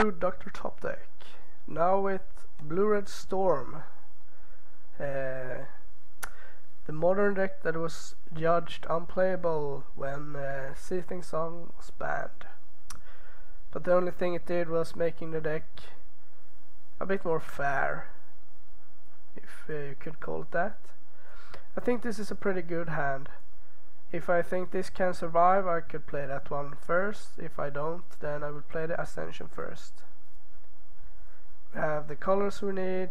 to Dr.TopDeck, now with Blue-Red Storm, the modern deck that was judged unplayable when Seething Song was banned. But the only thing it did was making the deck a bit more fair, if you could call it that. I think this is a pretty good hand. If I think this can survive, I could play that one first. If I don't, then I would play the Ascension first. We have the colors we need.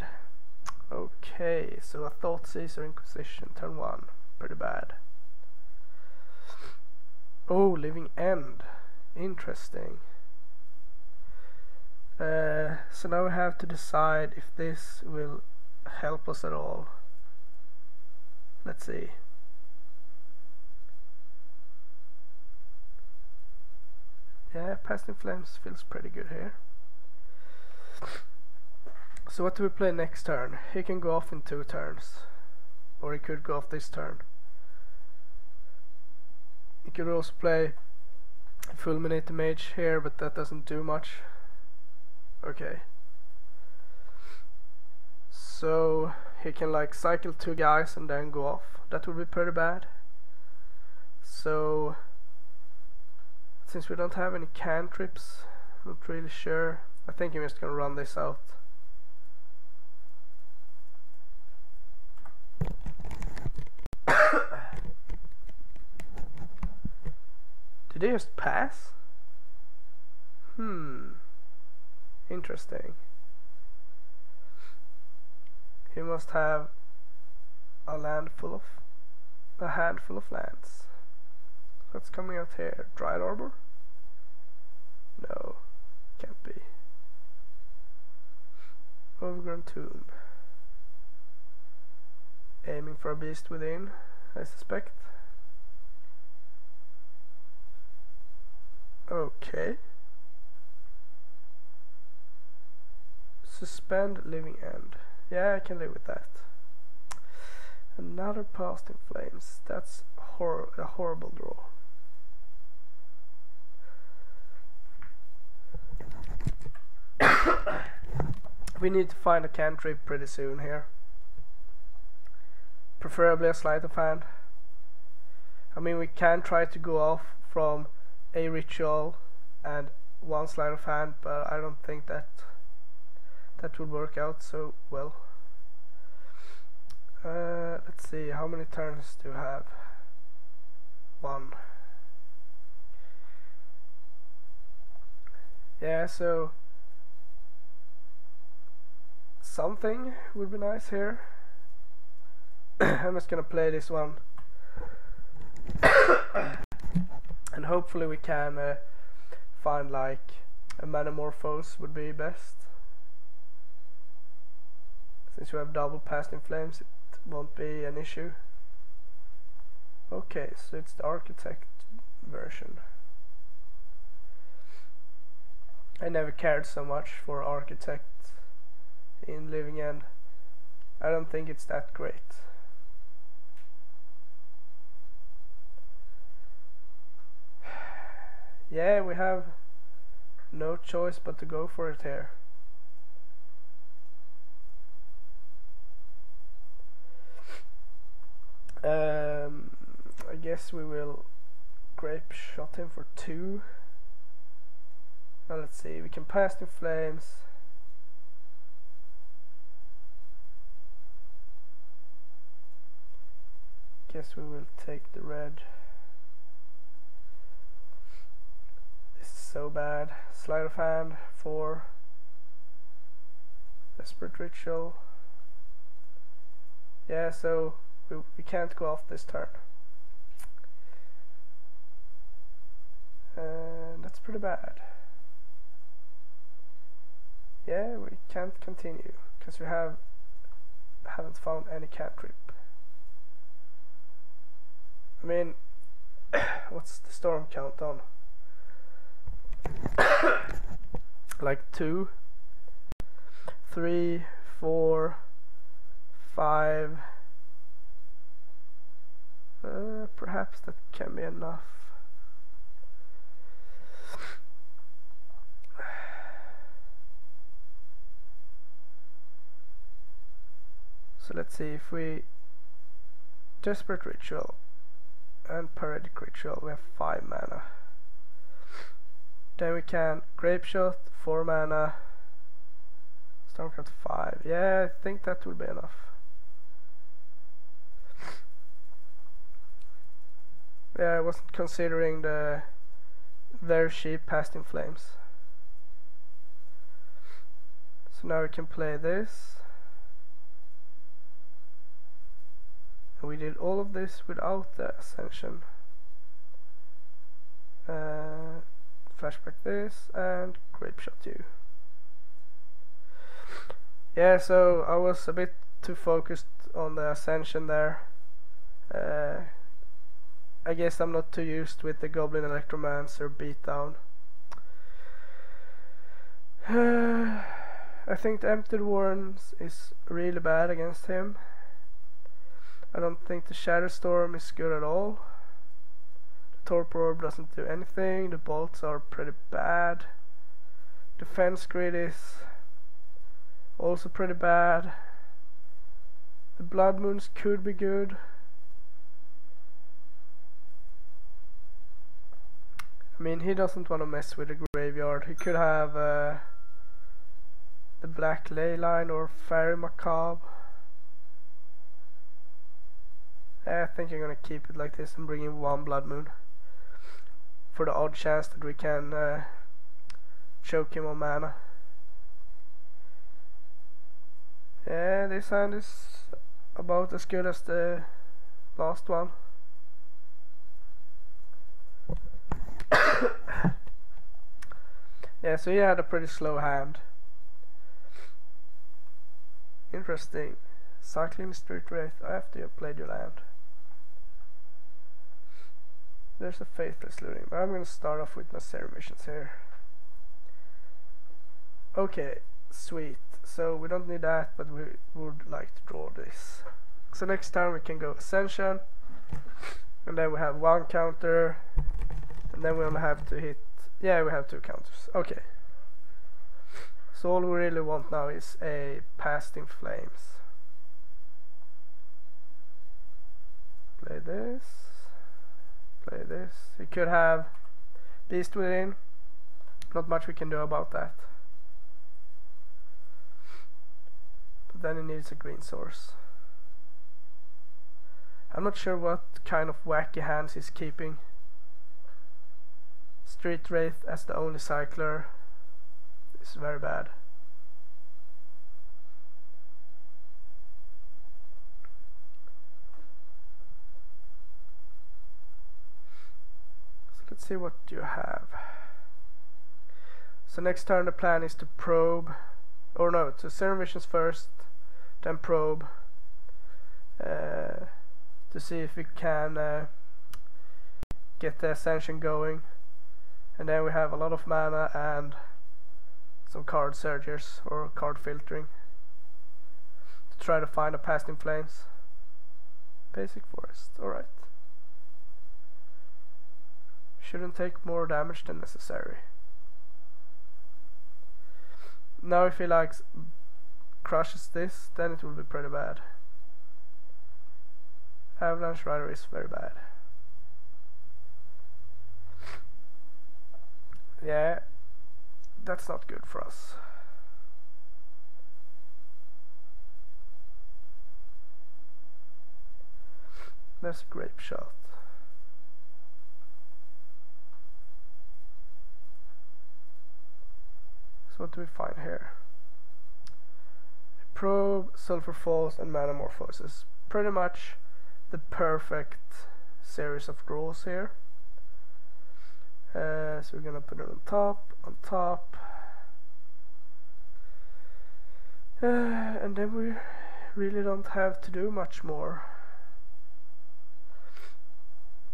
Okay, so a Thoughtseizor Inquisition, turn 1. Pretty bad. Oh, Living End. Interesting. So now we have to decide if this will help us at all. Let's see. Yeah, Past in Flames feels pretty good here. So what do we play next turn? He can go off in 2 turns. Or he could go off this turn. He could also play Fulminate the Mage here, but that doesn't do much. Okay. So he can like cycle 2 guys and then go off. That would be pretty bad. So since we don't have any cantrips, I'm not really sure. I think I'm just gonna run this out. Did he just pass? Interesting. He must have a handful of lands. What's coming out here? Dried Arbor? No, can't be. Overgrown Tomb. Aiming for a Beast Within, I suspect. Okay. Suspend Living End. Yeah, I can live with that. Another Past in Flames. That's a horrible draw. We need to find a cantrip pretty soon here. Preferably a Sleight of Hand. I mean, we can try to go off from a ritual and 1 Sleight of Hand, but I don't think that would work out so well. Let's see, how many turns do we have? 1. Yeah, so something would be nice here. I'm just gonna play this one and hopefully we can find like a Manamorphose would be best. Since we have double Past in Flames, it won't be an issue. Okay, so it's the Architect version. I never cared so much for Architect in Living End. I don't think it's that great. Yeah, we have no choice but to go for it here. I guess we will Grape Shot him for 2. Now let's see, we can Past in Flames. Guess we will take the red. This is so bad. Sleight of Hand 4. Desperate Ritual. Yeah, so we can't go off this turn. And that's pretty bad. Yeah, we can't continue because we haven't found any cantrip. I mean, what's the storm count on? Like 2, 3, 4, 5. Perhaps that can be enough. So let's see, if we Desperate Ritual and Paralytic Ritual, we have 5 mana. Then we can Grape Shot, 4 mana, Stormcraft 5. Yeah, I think that will be enough. Yeah, I wasn't considering the very cheap Past in Flames. So now we can play this. And we did all of this without the Ascension. Flashback this and Grape Shot you. Yeah, so I was a bit too focused on the Ascension there. I guess I'm not too used with the Goblin Electromancer beatdown. I think the Emptied Warrens is really bad against him. I don't think the Shadow Storm is good at all. The Torpor Orb doesn't do anything. The bolts are pretty bad. Defense Grid is also pretty bad. The Blood Moons could be good. I mean, he doesn't want to mess with the graveyard. He could have the Black Leyline or Fairy Macabre. I think I'm gonna keep it like this and bring in 1 Blood Moon for the odd chance that we can choke him on mana. Yeah, this hand is about as good as the last one. Yeah, so he had a pretty slow hand. Interesting. Cycling Street Wraith after you played your land. There's a Faithless Looting, but I'm going to start off with my Serum Missions here. Okay, sweet. So we don't need that, but we would like to draw this. So next time we can go Ascension, and then we have 1 counter, and then we only have to hit, yeah, we have 2 counters. Okay. So all we really want now is a Past in Flames. Play this. Play this. We could have Beast Within. Not much we can do about that. But then it needs a green source. I'm not sure what kind of wacky hands he's keeping. Street Wraith as the only cycler is very bad. So let's see what you have. So next turn the plan is to probe, or no, to Serum Visions first, then probe, to see if we can get the Ascension going. And then we have a lot of mana and some card searchers or card filtering to try to find a Past in Flames. Basic Forest, alright. Shouldn't take more damage than necessary. Now if he likes crushes this, then it will be pretty bad. Avalanche Rider is very bad. Yeah, that's not good for us. There's a Grape Shot. So what do we find here? Probe, Sulfur Falls and Manamorphosis. Pretty much the perfect series of draws here. So we're gonna put it on top, and then we really don't have to do much more.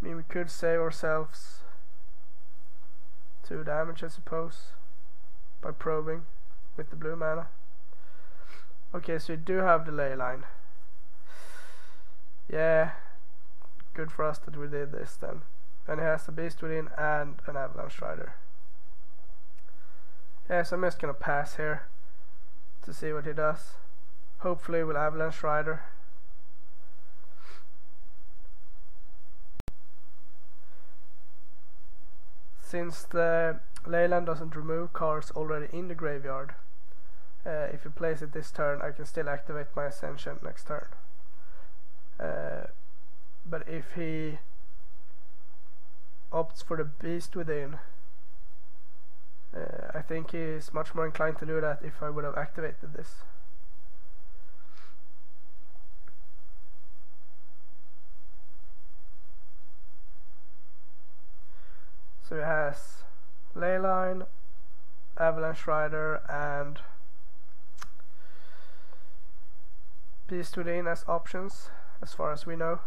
I mean, we could save ourselves 2 damage, I suppose, by probing with the blue mana. Okay, so we do have the ley line. Yeah, good for us that we did this then. And he has a Beast Within and an Avalanche Rider. Yeah, so I'm just gonna pass here to see what he does. Hopefully with Avalanche Rider. Since the Leyland doesn't remove cards already in the graveyard, if you place it this turn, I can still activate my Ascension next turn. But if he opts for the Beast Within, I think he is much more inclined to do that if I would have activated this. So he has Leyline, Avalanche Rider and Beast Within as options, as far as we know.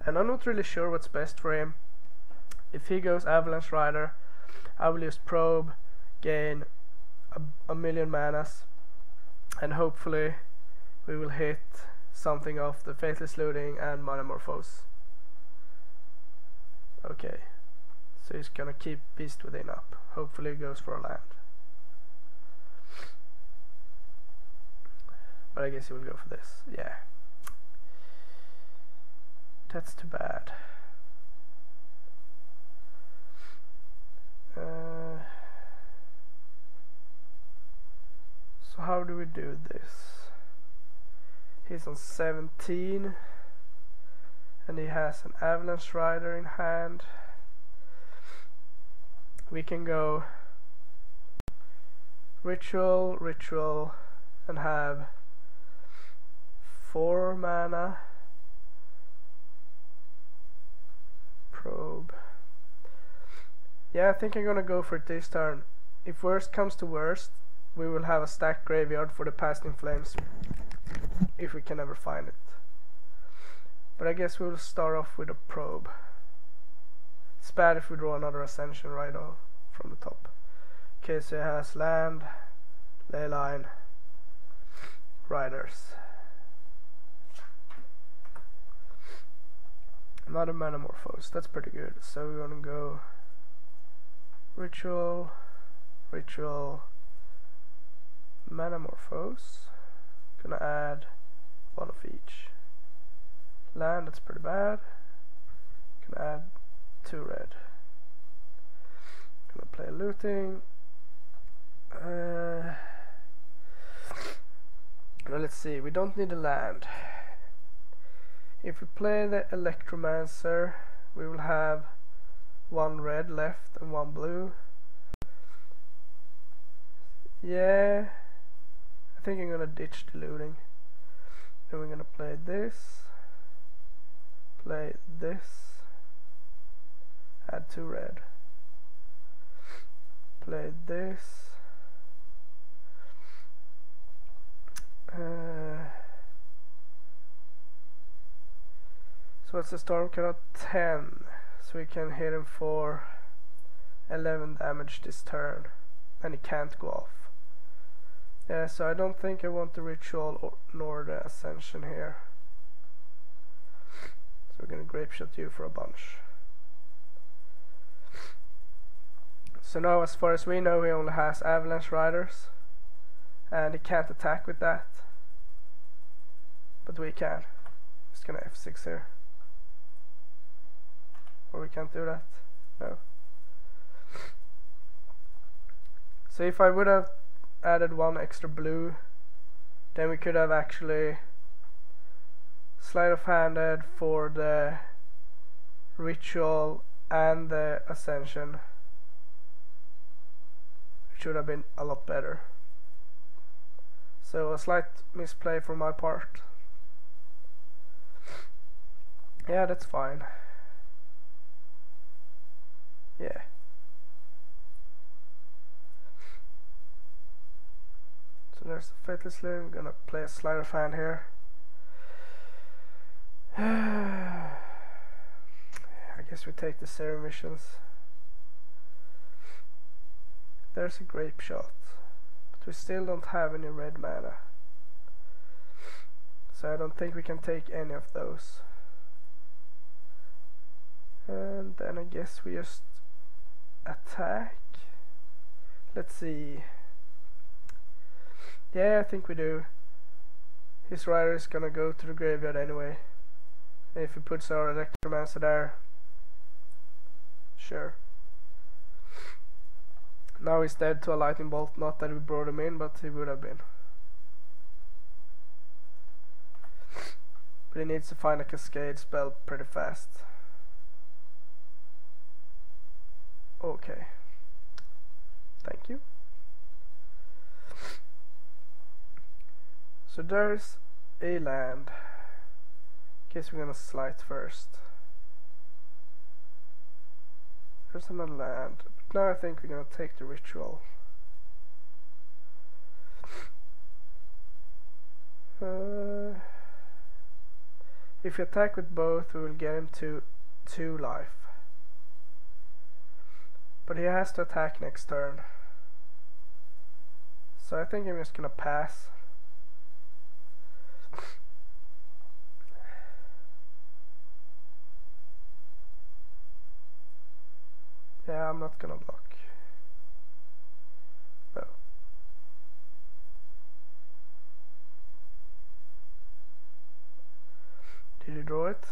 And I'm not really sure what's best for him. If he goes Avalanche Rider, I will use Probe, gain a million manas, and hopefully we will hit something off the Faithless Looting and Metamorphose. Okay, so he's gonna keep Beast Within up. Hopefully he goes for a land. But I guess he will go for this. Yeah. That's too bad. So how do we do this? He's on 17 and he has an Avalanche Rider in hand. We can go Ritual, and have 4 mana. Probe. Yeah, I think I'm gonna go for it this turn. If worst comes to worst, we will have a stacked graveyard for the Past in Flames, if we can ever find it. But I guess we'll start off with a Probe. It's bad if we draw another Ascension right off from the top. Okay, so it has land, Leyline, Riders. Another Metamorphose, that's pretty good. So we're gonna go Ritual, Metamorphose. Gonna add 1 of each. Land, that's pretty bad. Gonna add 2 red. Gonna play Looting. Now let's see, we don't need a land. If we play the Electromancer, we will have 1 red left and 1 blue. Yeah, I think I'm gonna ditch the Looting. Then we're gonna play this, add 2 red, play this. So what's the storm card? 10, so we can hit him for 11 damage this turn, and he can't go off. Yeah, so I don't think I want the Ritual nor the Ascension here. So we're gonna Grape Shot you for a bunch. So now, as far as we know, he only has Avalanche Riders, and he can't attack with that. But we can. Just gonna F6 here. Or we can't do that. No. So if I would have added 1 extra blue, then we could have actually sleight of handed for the Ritual and the Ascension, which would have been a lot better. So a slight misplay from my part. Yeah, that's fine. Yeah. So there's the Faithless Looting. I'm gonna play a sleight of hand here. I guess we take the Serum Missions. There's a Grape Shot, but we still don't have any red mana, so I don't think we can take any of those. And then I guess we just attack. Let's see. Yeah, I think we do. His rider is gonna go to the graveyard anyway. If he puts our Electromancer there, sure. Now he's dead to a lightning bolt, not that we brought him in, but he would have been. But he needs to find a cascade spell pretty fast. Okay. Thank you. So there's a land. Guess we're gonna slide first. There's another land. But now I think we're gonna take the ritual. If we attack with both, we will get him to 2 life. But he has to attack next turn. So I think I'm just gonna pass. Yeah, I'm not gonna block. No. Did you draw it?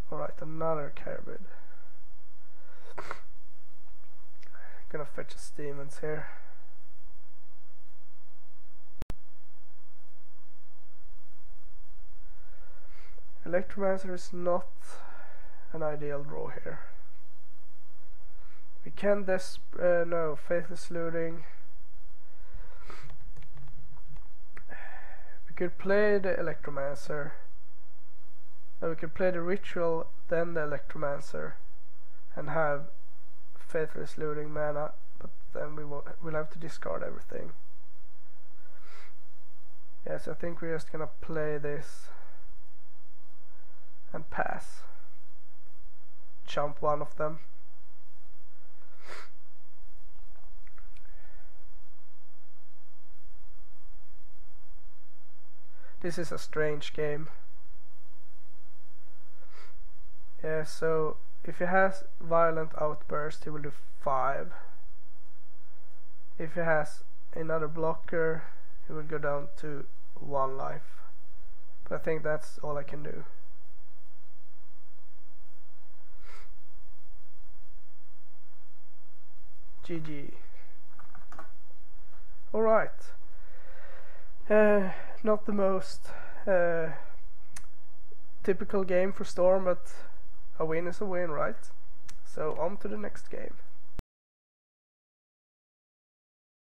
Alright, another Caribid. Gonna fetch his demons here. Electromancer is not an ideal draw here. We can no, Faithless Looting. We could play the Electromancer. No, we could play the Ritual, then the Electromancer, and have Faithless Looting mana, but then we'll have to discard everything. Yes, I think we're just gonna play this and pass. Jump one of them. This is a strange game. Yeah, so if he has Violent Outburst, he will do 5. If he has another blocker, he will go down to 1 life. But I think that's all I can do. GG. Alright. Not the most typical game for Storm, but a win is a win, right? So on to the next game.